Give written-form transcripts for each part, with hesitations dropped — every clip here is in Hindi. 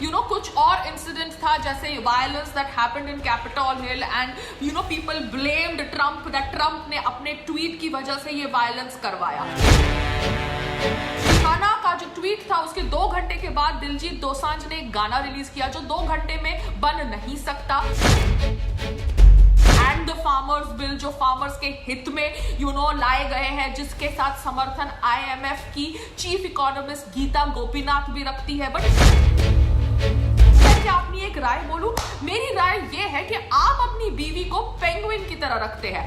कुछ और इंसिडेंट था जैसे violence that happened in Capitol Hill and people blamed Trump that Trump ने अपने ट्वीट की वजह से ये वायलेंस करवाया। रिहाना का जो ट्वीट था उसके 2 घंटे के बाद दिलजीत दोसांझ ने एक गाना रिलीज किया जो 2 घंटे में बन नहीं सकता। एंड द फार्मर्स बिल जो फार्मर्स के हित में लाए गए हैं, जिसके साथ समर्थन IMF की चीफ इकोनॉमिस्ट गीता गोपीनाथ भी रखती है। बट क्या अपनी एक राय बोलूं, मेरी राय ये है कि आप अपनी बीवी को पेंगुइन की तरह रखते हैं।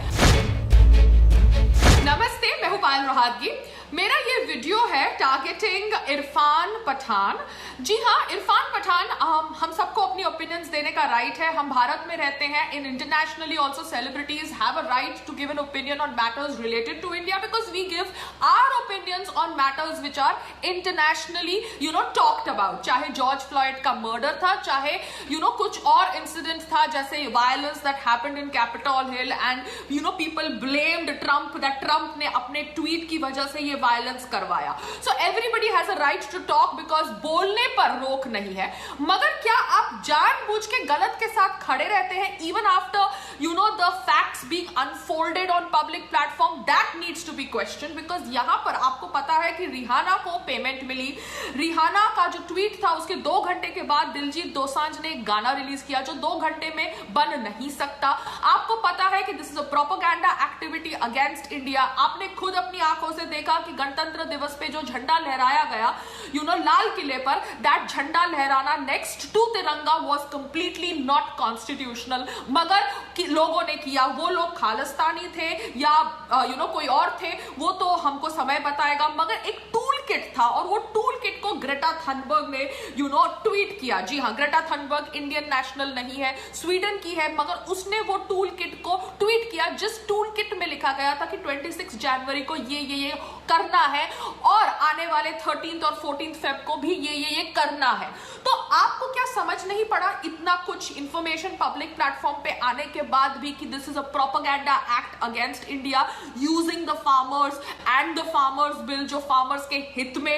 नमस्ते, मैं हूं पायल रोहातगी। मेरा ये वीडियो है टारगेटिंग इरफान पठान। जी हाँ, इरफान पठान, हम सबको अपनी ओपिनियंस देने का राइट है। हम भारत में रहते हैं। In internationally also celebrities have a right to give an opinion on matters related to India because we give our opinions on matters which are internationally talked about. चाहे जॉर्ज फ्लॉयड का मर्डर था, चाहे कुछ और इंसिडेंट था जैसे violence that happened in Capitol Hill and people blamed Trump that Trump ने अपने ट्वीट की वजह से ये वायलेंस करवाया। So everybody has a right to talk because बोलने पर रोक नहीं है। मगर क्या आप जानबूझ के गलत के साथ खड़े रहते हैं even after the facts being unfolded on public platform? That needs to be question because यहां पर आपको पता है कि रिहाना को पेमेंट मिली। रिहाना का जो ट्वीट था उसके 2 घंटे के बाद दिलजीत दोसांझ ने एक गाना रिलीज किया जो 2 घंटे में बन नहीं सकता। आपको पता है कि this is a propaganda activity against India. आपने खुद अपनी आंखों से देखा कि गणतंत्र दिवस पे जो झंडा लहराया गया लाल किले पर, दैट झंडा लहराना नेक्स्ट टू तिरंगा वाज कंप्लीटली नॉट कॉन्स्टिट्यूशनल। मगर लोगों ने किया। वो लोग खालिस्तानी थे या कोई और थे, वो तो हमको समय बताएगा। मगर एक टूल किट था और वो टूल किट को ग्रेटा थनबर्ग ने ट्वीट किया। जी हाँ, ग्रेटा थनबर्ग इंडियन नेशनल नहीं है, स्वीडन की है, मगर उसने वो टूल किट को ट्वीट किया जिस टूल किट में लिखा गया था कि 26 जनवरी को ये करना है और आने वाले 13th और 14th फेब को भी ये करना है। तो आपको क्या समझ नहीं पड़ा इतना कुछ इंफॉर्मेशन पब्लिक प्लेटफॉर्म पे आने के बाद भी कि this is a propaganda act against India using the farmers and the farmers bill जो फार्मर्स के हित में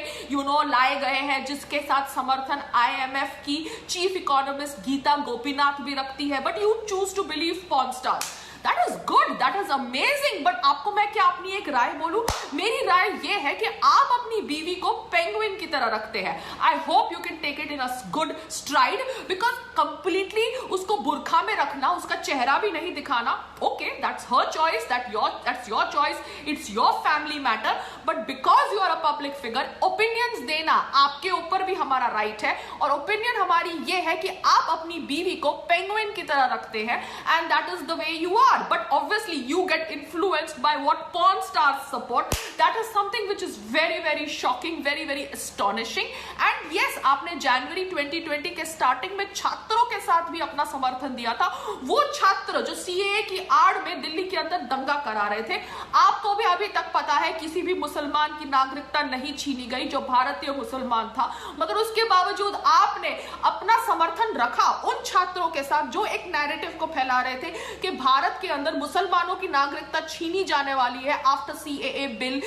लाए गए हैं, जिसके साथ समर्थन IMF की चीफ इकोनॉमिस्ट गीता गोपीनाथ भी रखती है। But you choose to believe porn stars. That is good, that is amazing, but आपको मैं क्या अपनी एक राय बोलूं, मेरी राय ये है कि आप अपनी बीवी को पेंगुइन की तरह रखते हैं। I hope you can take it in a good stride because completely उसको बुरखा में रखना, उसका चेहरा भी नहीं दिखाना, okay, that's her choice, that's your choice, it's your family matter, but because you are a public figure, opinions देना आपके ऊपर भी हमारा right है और opinion हमारी ये है कि आप अपनी बीवी को पेंगुइन की तरह रखते हैं and that is the way you are. But obviously you get influenced by what porn stars support. That is something which is very very shocking, very very astonishing. And yes, आपने जनवरी 2020 के स्टार्टिंग में छात्रों के साथ भी अपना समर्थन दिया था। वो छात्र जो CAA की आड़ में दिल्ली के अंदर दंगा करा रहे थे, आपको भी अभी तक पता है किसी भी मुसलमान की नागरिकता नहीं छीनी गई जो भारतीय मुसलमान था, मगर उसके बावजूद आपने अपना समर्थन रखा उन छात्रों के साथ जो एक नैरेटिव को फैला रहे थे कि भारत के अंदर मुसलमानों की नागरिकता छीनी जाने वाली है after CAA bill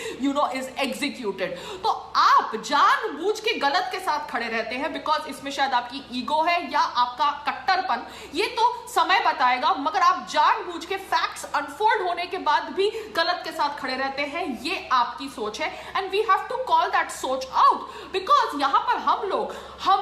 is executed. तो आप जानबूझ के गलत के साथ खड़े रहते हैं बिकॉज इसमें शायद आपकी ईगो है या आपका कट्टरपन, ये तो समय बताएगा, मगर आप जानबूझ के फैक्ट्स अनफोल्ड होने के बाद भी गलत के साथ खड़े रहते हैं। ये आपकी सोच है and we have to call that सोच आउट बिकॉज यहां पर हम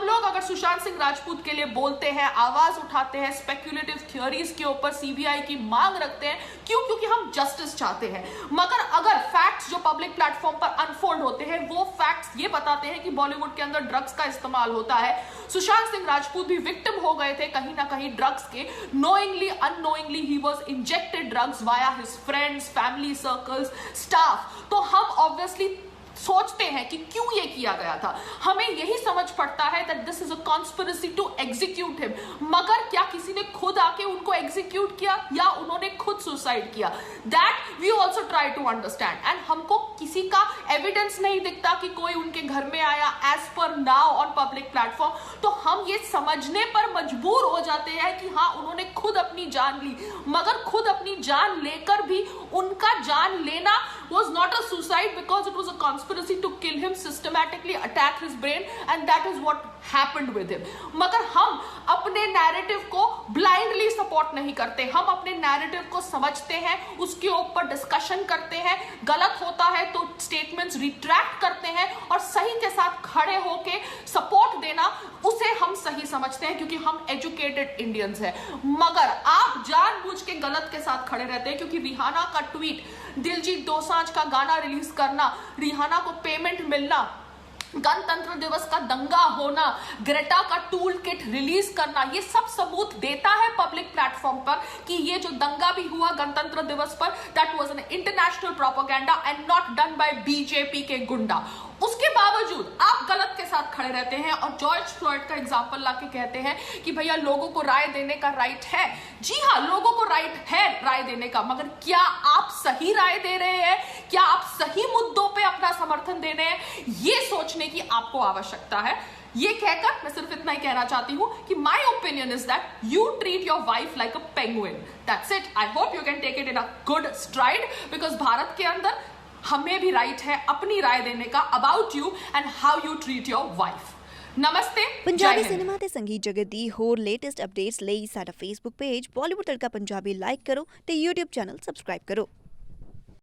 लोग अगर सुशांत सिंह राजपूत के लिए बोलते हैं, आवाज उठाते हैं, स्पेक्युलेटिव थ्योरीज के ऊपर CBI की मांग रखते हैं, क्योंकि हम जस्टिस चाहते हैं। मगर अगर फैक्ट्स जो पब्लिक प्लेटफॉर्म पर अनफोल्ड होते हैं वो फैक्ट्स ये बताते हैं कि बॉलीवुड के अंदर ड्रग्स का इस्तेमाल होता है, सुशांत सिंह राजपूत भी विक्टिम हो गए थे कहीं ना कहीं ड्रग्स के, knowingly unknowingly he was injected drugs via his friends, family circles, staff, तो हम ऑब्वियसली सोचते हैं कि क्यों ये किया गया था। हमें यही समझ पड़ता है that this is a conspiracy to execute him, मगर क्या किसी ने खुद आके उनको एग्जीक्यूट किया या उन्होंने खुद सुसाइड किया? That we also try to understand and हमको किसी का एविडेंस नहीं दिखता कि कोई उनके घर में आया as per now on public platform, तो हम ये समझने पर मजबूर हो जाते हैं कि हाँ उन्होंने खुद अपनी जान ली, मगर खुद अपनी जान लेकर भी उनका जान लेना was not a suicide because it was a conspiracy to kill him, systematically attack his brain, and that is what happened with him. मगर हम अपने नैरेटिव को ब्लाइंडली सपोर्ट नहीं करते, हम अपने नैरेटिव को समझते हैं, उसके ऊपर डिस्कशन करते हैं, गलत होता है तो स्टेटमेंट्स रिट्रैक्ट करते हैं और सही के साथ खड़े होके सपोर्ट देना उसे हम सही समझते हैं क्योंकि हम एजुकेटेड इंडियंस हैं। मगर आप जानबूझ के गलत के साथ खड़े रहते हैं क्योंकि रिहाना का ट्वीट, दिलजीत दोसांझ का गाना रिलीज करना, रिहाना को पेमेंट मिलना, गणतंत्र दिवस का दंगा होना, ग्रेटा का टूल किट रिलीज करना, ये सब सबूत देता है पब्लिक प्लेटफॉर्म पर कि ये जो दंगा भी हुआ गणतंत्र दिवस पर, that was an international propaganda and not done by BJP के गुंडा। उसके बावजूद आप गलत के साथ खड़े रहते हैं और जॉर्ज फ्लॉयड का एग्जांपल लाके कहते हैं कि भैया लोगों को राय देने का राइट है। जी हाँ, लोगों को राइट है राय देने का, मगर क्या आप सही राय दे रहे हैं? क्या आप सही मुद्दों पे अपना समर्थन दे रहे हैं? ये सोचने की आपको आवश्यकता है। ये कहकर मैं सिर्फ इतना ही कहना चाहती हूं कि my opinion is that you treat your wife like a penguin. That's it. I hope you can take it in a good stride because Bharat के अंदर हमें भी राइट है अपनी राय देने का about you and how you treat your wife. नमस्ते। ਪੰਜਾਬੀ ਸਿਨੇਮਾ ਤੇ ਸੰਗੀਤ ਜਗਤ ਦੀ ਹੋਰ ਲੇਟੈਸਟ ਅਪਡੇਟਸ ਲਈ ਸਾਡਾ ਫੇਸਬੁੱਕ ਪੇਜ ਬਾਲੀਵੁੱਡ ਤੜਕਾ ਪੰਜਾਬੀ ਲਾਈਕ ਕਰੋ ਤੇ YouTube ਚੈਨਲ ਸਬਸਕ੍ਰਾਈਬ ਕਰੋ।